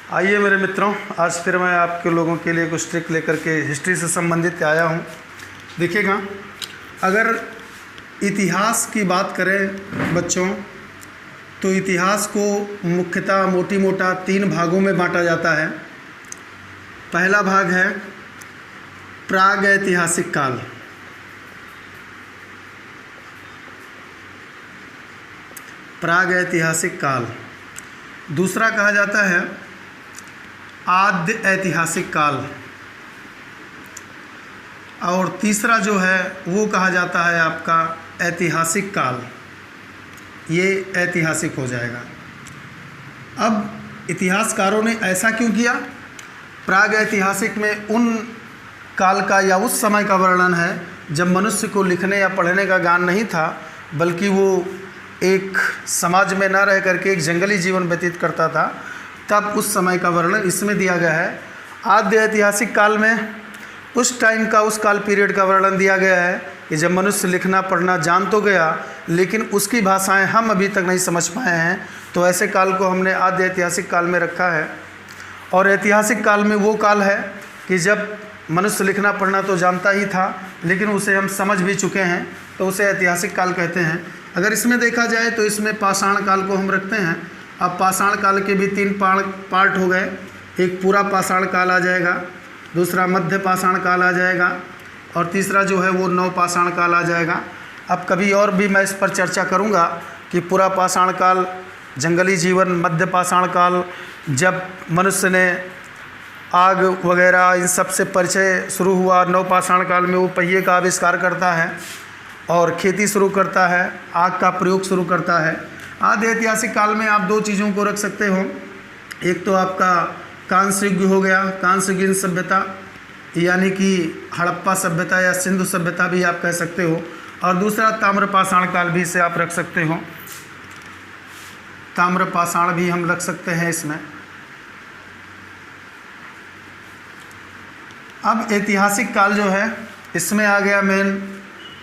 आइए मेरे मित्रों, आज फिर मैं आपके लोगों के लिए कुछ ट्रिक लेकर के हिस्ट्री से संबंधित आया हूँ। देखिएगा, अगर इतिहास की बात करें बच्चों, तो इतिहास को मुख्यतः मोटी मोटा 3 भागों में बांटा जाता है। पहला भाग है प्राग ऐतिहासिक काल। प्राग ऐतिहासिक काल। दूसरा कहा जाता है आद्य ऐतिहासिक काल। और तीसरा जो है वो कहा जाता है आपका ऐतिहासिक काल। ये ऐतिहासिक हो जाएगा। अब इतिहासकारों ने ऐसा क्यों किया? प्राग ऐतिहासिक में उन काल का या उस समय का वर्णन है जब मनुष्य को लिखने या पढ़ने का ज्ञान नहीं था, बल्कि वो एक समाज में ना रह करके एक जंगली जीवन व्यतीत करता था। तब उस समय का वर्णन इसमें दिया गया है। आद्य ऐतिहासिक काल में उस टाइम का, उस काल पीरियड का वर्णन दिया गया है कि जब मनुष्य लिखना पढ़ना जान तो गया, लेकिन उसकी भाषाएं हम अभी तक नहीं समझ पाए हैं। तो ऐसे काल को हमने आद्य ऐतिहासिक काल में रखा है। और ऐतिहासिक काल में वो काल है कि जब मनुष्य लिखना पढ़ना तो जानता ही था, लेकिन उसे हम समझ भी चुके हैं, तो उसे ऐतिहासिक काल कहते हैं। अगर इसमें देखा जाए तो इसमें पाषाण काल को हम रखते हैं। अब पाषाण काल के भी 3 पार्ट हो गए। एक पूरा पाषाण काल आ जाएगा, दूसरा मध्य पाषाण काल आ जाएगा, और तीसरा जो है वो नव पाषाण काल आ जाएगा। अब कभी और भी मैं इस पर चर्चा करूंगा कि पूरा पाषाण काल, जंगली जीवन, मध्य पाषाण काल जब मनुष्य ने आग वगैरह इन सब से परिचय शुरू हुआ, नव पाषाण काल में वो पहिए का आविष्कार करता है और खेती शुरू करता है, आग का प्रयोग शुरू करता है। आद्य ऐतिहासिक काल में आप 2 चीज़ों को रख सकते हो। एक तो आपका कांस्य युग हो गया, कांस्ययुगीन सभ्यता, यानी कि हड़प्पा सभ्यता या सिंधु सभ्यता भी आप कह सकते हो। और दूसरा ताम्रपाषाण काल भी इसे आप रख सकते हो। ताम्रपाषाण भी हम रख सकते हैं इसमें। अब ऐतिहासिक काल जो है इसमें आ गया, मेन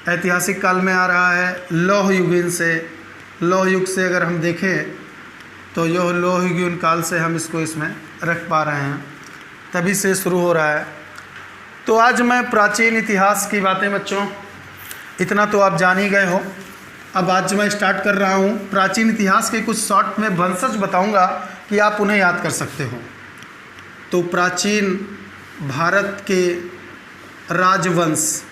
ऐतिहासिक काल में आ रहा है लौह युगीन से। लौह युग से अगर हम देखें तो यह लौह युगीन काल से हम इसको इसमें रख पा रहे हैं, तभी से शुरू हो रहा है। तो आज मैं प्राचीन इतिहास की बातें बच्चों, इतना तो आप जान ही गए हो। अब आज मैं स्टार्ट कर रहा हूँ प्राचीन इतिहास के कुछ शॉर्ट में वंशज बताऊँगा कि आप उन्हें याद कर सकते हो। तो प्राचीन भारत के राजवंश,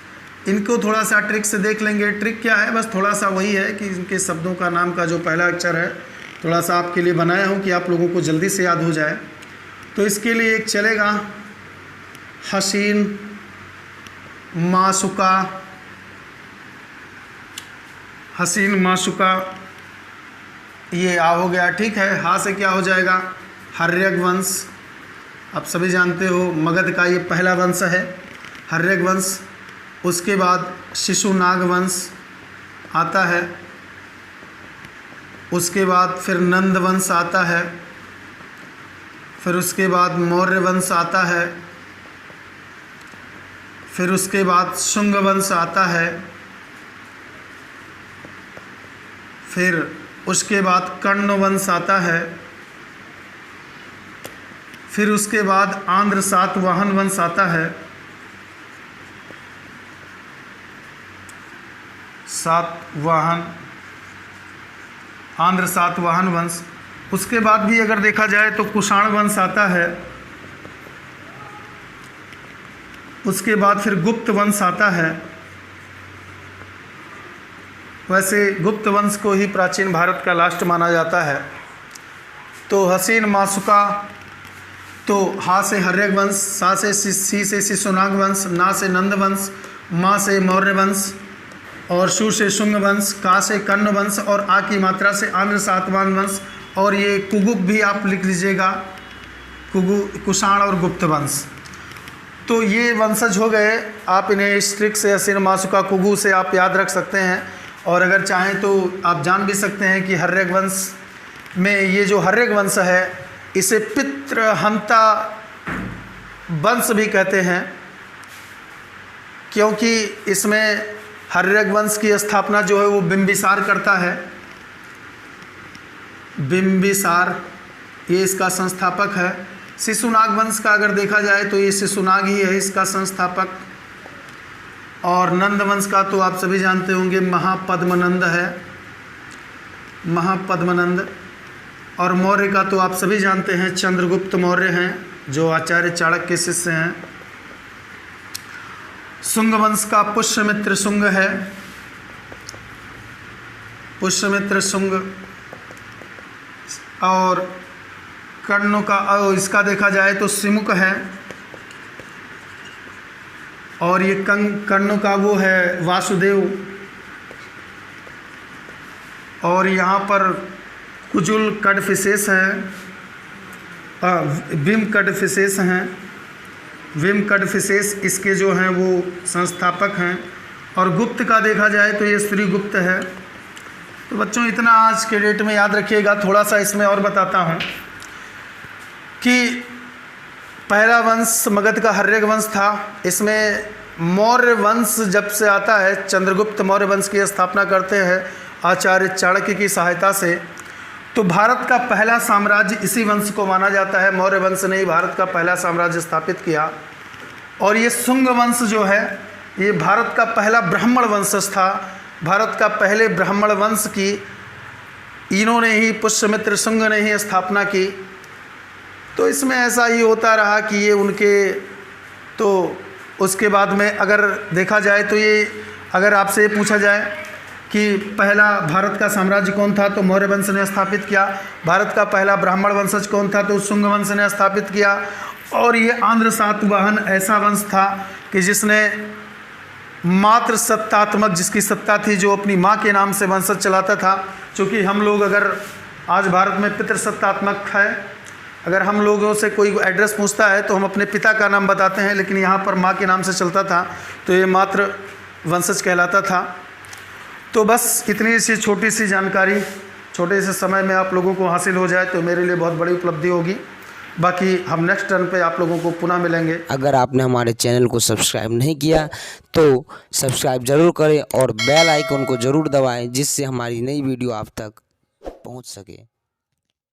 इनको थोड़ा सा ट्रिक से देख लेंगे। ट्रिक क्या है? बस थोड़ा सा वही है कि इनके शब्दों का नाम का जो पहला अक्षर है थोड़ा सा आपके लिए बनाया हूँ कि आप लोगों को जल्दी से याद हो जाए। तो इसके लिए एक चलेगा हसीन माशुका। हसीन माशुका ये आ हो गया, ठीक है। हा से क्या हो जाएगा? हर्यक वंश। आप सभी जानते हो मगध का ये पहला वंश है, हर्यक वंश। उसके बाद शिशुनाग वंश आता है। उसके बाद फिर नंद वंश आता है। फिर उसके बाद मौर्य वंश आता है। फिर उसके बाद शुंग वंश आता है। फिर उसके बाद कर्ण वंश आता है। फिर उसके बाद आंध्र सातवाहन वंश आता है। आंध्र सातवाहन वंश। उसके बाद भी अगर देखा जाए तो कुषाण वंश आता है। उसके बाद फिर गुप्त वंश आता है। वैसे गुप्त वंश को ही प्राचीन भारत का लास्ट माना जाता है। तो हसीन माशुका, तो हा से हर्यक वंश, सा से सी से शिशुनाग वंश, ना से नंद वंश, मा से मौर्य वंश, और शु से शुंग वंश, का से कर्ण वंश, और आ की मात्रा से आंध्र सातवाहन वंश। और ये कुगुक भी आप लिख लीजिएगा, कुषाण और गुप्त वंश। तो ये वंशज हो गए। आप इन्हें इस ट्रिक से हसीन माशुका कुगु से आप याद रख सकते हैं। और अगर चाहें तो आप जान भी सकते हैं कि हर्यक वंश में ये जो हर्यक वंश है इसे पितृहंता वंश भी कहते हैं, क्योंकि इसमें हर्यक वंश की स्थापना जो है वो बिंबिसार करता है। बिंबिसार ये इसका संस्थापक है। शिशुनाग वंश का अगर देखा जाए तो ये शिशुनाग ही है इसका संस्थापक। और नंद वंश का तो आप सभी जानते होंगे, महापद्मनंद है, महापद्मनंद। और मौर्य का तो आप सभी जानते हैं, चंद्रगुप्त मौर्य हैं, जो आचार्य चाणक्य के शिष्य हैं। शुंग वंश का पुष्यमित्र शुंग है, पुष्यमित्र शुंग। और कर्णों का इसका देखा जाए तो सिमुक है। और ये कर्णों का वो है वासुदेव। और यहाँ पर कुजुल कडफिशेष है, विम कडफिशेष हैं, विम कडफिशेष इसके जो हैं वो संस्थापक हैं। और गुप्त का देखा जाए तो ये श्री गुप्त है। तो बच्चों इतना आज के डेट में याद रखिएगा। थोड़ा सा इसमें और बताता हूँ कि पहला वंश मगध का हर्यक वंश था। इसमें मौर्य वंश जब से आता है, चंद्रगुप्त मौर्य वंश की स्थापना करते हैं आचार्य चाणक्य की सहायता से, तो भारत का पहला साम्राज्य इसी वंश को माना जाता है। मौर्य वंश ने ही भारत का पहला साम्राज्य स्थापित किया। और ये शुंग वंश जो है, ये भारत का पहला ब्राह्मण वंशज था। भारत का पहले ब्राह्मण वंश की इन्होंने ही, पुष्यमित्र शुंग ने ही स्थापना की। तो इसमें ऐसा ही होता रहा कि ये उनके, तो उसके बाद में अगर देखा जाए तो ये, अगर आपसे ये पूछा जाए कि पहला भारत का साम्राज्य कौन था, तो मौर्य वंश ने स्थापित किया। भारत का पहला ब्राह्मण वंशज कौन था, तो शुंग वंश ने स्थापित किया। और ये आंध्र सातवाहन ऐसा वंश था कि जिसने मात्र सत्तात्मक, जिसकी सत्ता थी, जो अपनी माँ के नाम से वंशज चलाता था। क्योंकि हम लोग अगर आज भारत में पितृसत्तात्मक है, अगर हम लोगों से कोई एड्रेस पूछता है तो हम अपने पिता का नाम बताते हैं, लेकिन यहाँ पर माँ के नाम से चलता था, तो ये मात्र वंशज कहलाता था। तो बस इतनी सी छोटी सी जानकारी छोटे से समय में आप लोगों को हासिल हो जाए तो मेरे लिए बहुत बड़ी उपलब्धि होगी। बाकी हम नेक्स्ट टर्न पे आप लोगों को पुनः मिलेंगे। अगर आपने हमारे चैनल को सब्सक्राइब नहीं किया तो सब्सक्राइब ज़रूर करें और बेल आइकन को ज़रूर दबाएं, जिससे हमारी नई वीडियो आप तक पहुंच सके।